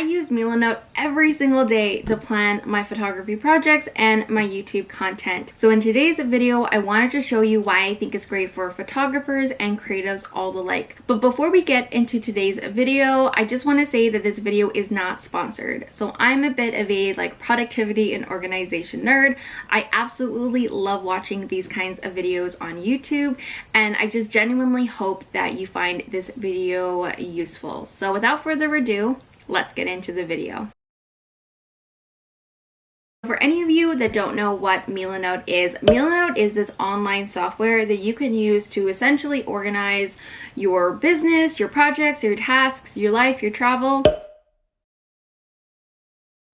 use Milanote every single day to plan my photography projects and my YouTube content. So in today's video, I wanted to show you why I think it's great for photographers and creatives all alike. But before we get into today's video, I just want to say that this video is not sponsored. So I'm a bit of a productivity and organization nerd. I absolutely love watching these kinds of videos on YouTube, and I just genuinely hope that you find this video useful. So without further ado, let's get into the video. For any of you that don't know what Milanote is this online software that you can use to essentially organize your business, your projects, your tasks, your life, your travel.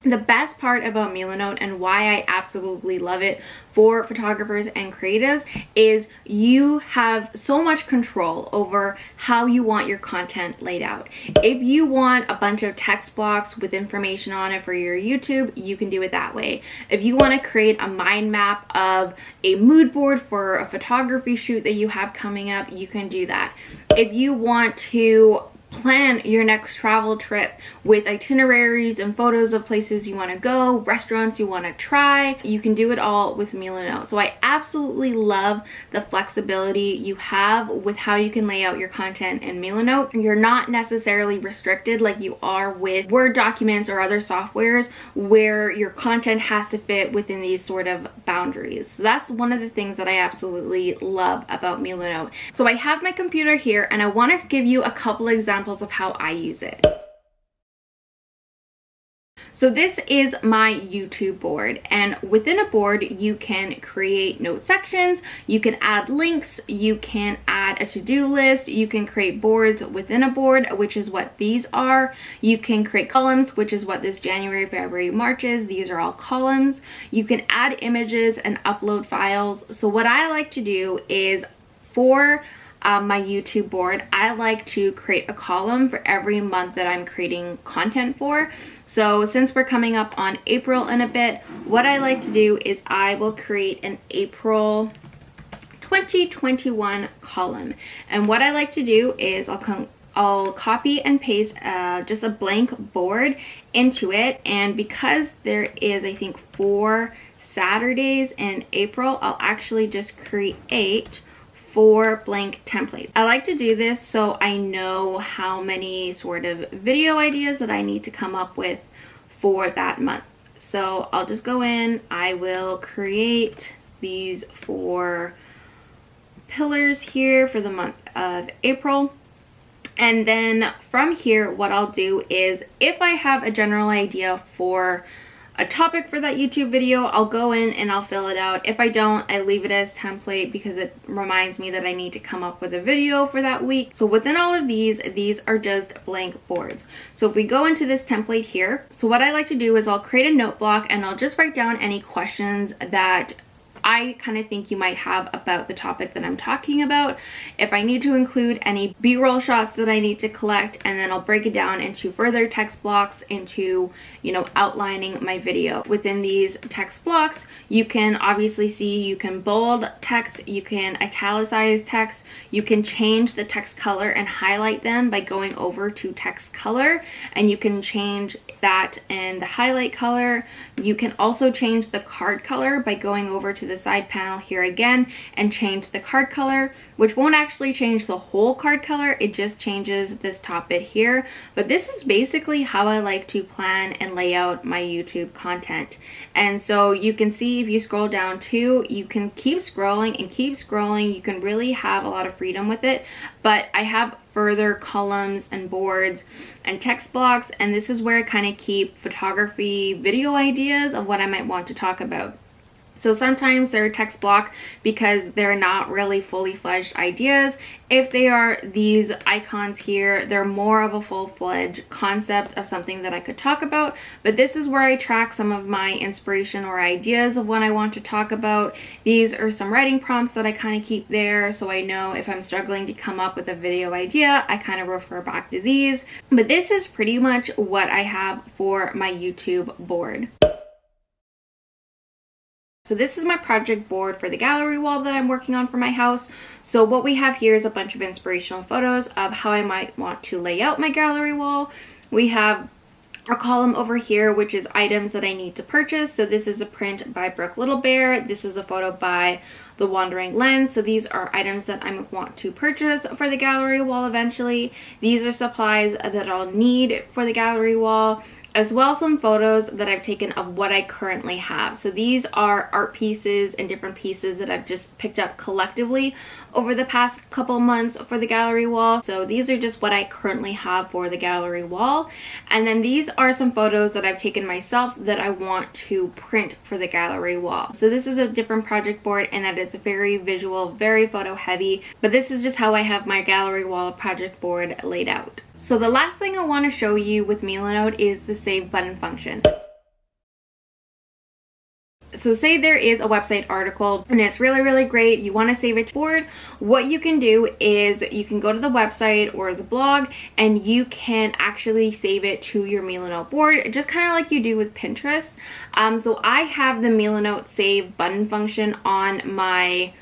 The best part about Milanote and why I absolutely love it for photographers and creatives is you have so much control over how you want your content laid out. If you want a bunch of text blocks with information on it for your YouTube, you can do it that way. If you want to create a mind map of a mood board for a photography shoot that you have coming up, you can do that. If you want to plan your next travel trip with itineraries and photos of places you want to go, restaurants you want to try, you can do it all with Milanote. So I absolutely love the flexibility you have with how you can lay out your content in Milanote. You're not necessarily restricted like you are with Word documents or other softwares where your content has to fit within these sort of boundaries. So that's one of the things that I absolutely love about Milanote. So I have my computer here and I want to give you a couple examples of how I use it. So this is my YouTube board, and within a board you can create note sections, you can add links, you can add a to-do list, you can create boards within a board, which is what these are. You can create columns, which is what this January, February, March is. These are all columns. You can add images and upload files. So what I like to do is for my YouTube board, I like to create a column for every month that I'm creating content for. So since we're coming up on April in a bit, what I like to do is I will create an April 2021 column. And what I like to do is I'll copy and paste just a blank board into it. And because there is, I think, 4 Saturdays in April, I'll actually just create 4 blank templates. I like to do this so I know how many sort of video ideas that I need to come up with for that month. So I'll just go in, I will create these 4 pillars here for the month of April. And then from here, what I'll do is if I have a general idea for a topic for that YouTube video, I'll go in and I'll fill it out. If I don't, I leave it as template because it reminds me that I need to come up with a video for that week. So within all of these are just blank boards. So if we go into this template here, so what I like to do is I'll create a note block and I'll just write down any questions that I kind of think you might have about the topic that I'm talking about. If I need to include any B-roll shots that I need to collect, and then I'll break it down into further text blocks into, outlining my video. Within these text blocks, you can obviously see you can bold text, you can italicize text, you can change the text color and highlight them by going over to text color, and you can change that and the highlight color. You can also change the card color by going over to the side panel here again and change the card color, which won't actually change the whole card color, it just changes this top bit here. But this is basically how I like to plan and lay out my YouTube content. And so you can see if you scroll down too, you can keep scrolling and keep scrolling. You can really have a lot of freedom with it, but I have further columns and boards and text blocks, and this is where I kind of keep photography video ideas of what I might want to talk about. So sometimes they're text block because they're not really fully fledged ideas. If they are these icons here, they're more of a full-fledged concept of something that I could talk about. But this is where I track some of my inspiration or ideas of what I want to talk about. These are some writing prompts that I kind of keep there, so I know if I'm struggling to come up with a video idea, I kind of refer back to these. But this is pretty much what I have for my YouTube board. So this is my project board for the gallery wall that I'm working on for my house. So what we have here is a bunch of inspirational photos of how I might want to lay out my gallery wall. We have a column over here, which is items that I need to purchase. So this is a print by Brooke Little Bear. This is a photo by The Wandering Lens. So these are items that I want to purchase for the gallery wall eventually. These are supplies that I'll need for the gallery wall, as well as some photos that I've taken of what I currently have. So these are art pieces and different pieces that I've just picked up collectively over the past couple months for the gallery wall. So these are just what I currently have for the gallery wall. And then these are some photos that I've taken myself that I want to print for the gallery wall. So this is a different project board, and that is very visual, very photo heavy, but this is just how I have my gallery wall project board laid out. So the last thing I want to show you with Milanote is the save button function. So say there is a website article and it's really great, you want to save it to board. What you can do is you can go to the website or the blog and you can actually save it to your Milanote board, just kind of like you do with Pinterest. So I have the Milanote save button function on my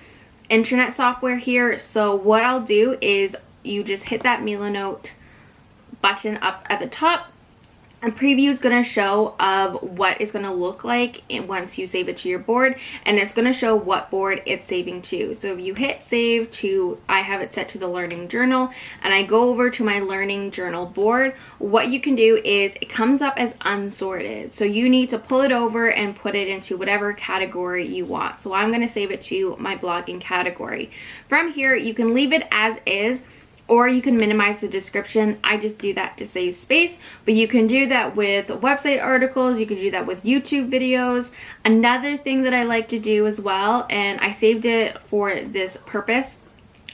internet software here. So what I'll do is you just hit that Milanote button up at the top. A preview is going to show of what it's going to look like once you save it to your board, and it's going to show what board it's saving to. So if you hit save to, I have it set to the learning journal, and I go over to my learning journal board, what you can do is it comes up as unsorted. So you need to pull it over and put it into whatever category you want. So I'm going to save it to my blogging category. From here, you can leave it as is, or you can minimize the description. I just do that to save space, but you can do that with website articles, you can do that with YouTube videos. Another thing that I like to do as well, and I saved it for this purpose,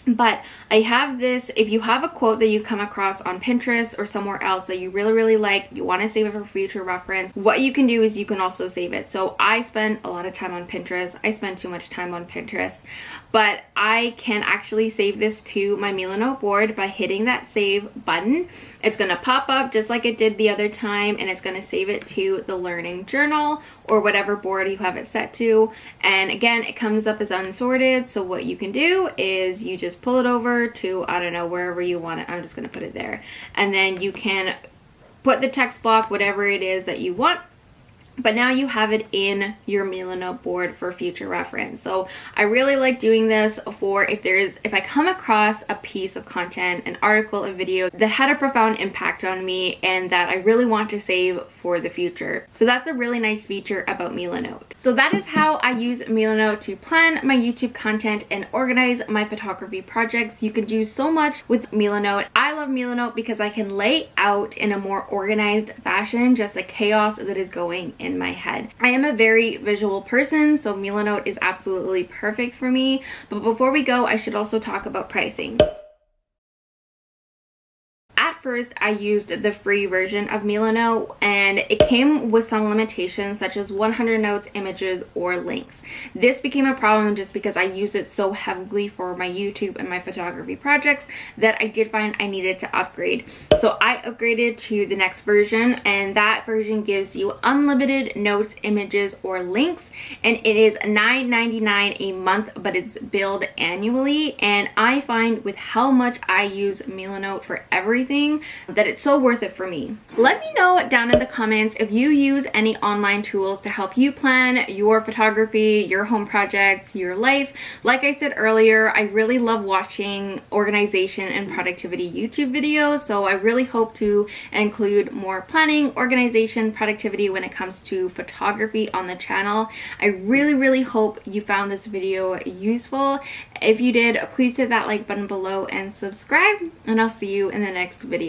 but I have this, if you have a quote that you come across on Pinterest or somewhere else that you really like, you want to save it for future reference, what you can do is you can also save it. So I spend a lot of time on Pinterest. I spend too much time on Pinterest, but I can actually save this to my Milanote board by hitting that save button. It's going to pop up just like it did the other time, and it's going to save it to the learning journal or whatever board you have it set to. And again, it comes up as unsorted. So what you can do is you just pull it over to, I don't know, wherever you want it. I'm just going to put it there. And then you can put the text block, whatever it is that you want. But now you have it in your Milanote board for future reference. So I really like doing this for if I come across a piece of content, an article, a video that had a profound impact on me and that I really want to save for the future. So that's a really nice feature about Milanote. So that is how I use Milanote to plan my YouTube content and organize my photography projects. You can do so much with Milanote. I love Milanote because I can lay out in a more organized fashion just the chaos that is going in my head. I am a very visual person, so Milanote is absolutely perfect for me. But before we go, I should also talk about pricing. First, I used the free version of Milanote, and it came with some limitations such as 100 notes, images, or links. This became a problem just because I used it so heavily for my YouTube and my photography projects that I did find I needed to upgrade. So I upgraded to the next version, and that version gives you unlimited notes, images, or links, and it is $9.99 a month, but it's billed annually. And I find with how much I use Milanote for everything that it's so worth it for me. Let me know down in the comments if you use any online tools to help you plan your photography, your home projects, your life. Like I said earlier, I really love watching organization and productivity YouTube videos, so I really hope to include more planning, organization, productivity when it comes to photography on the channel. I really hope you found this video useful. If you did, please hit that like button below and subscribe, and I'll see you in the next video.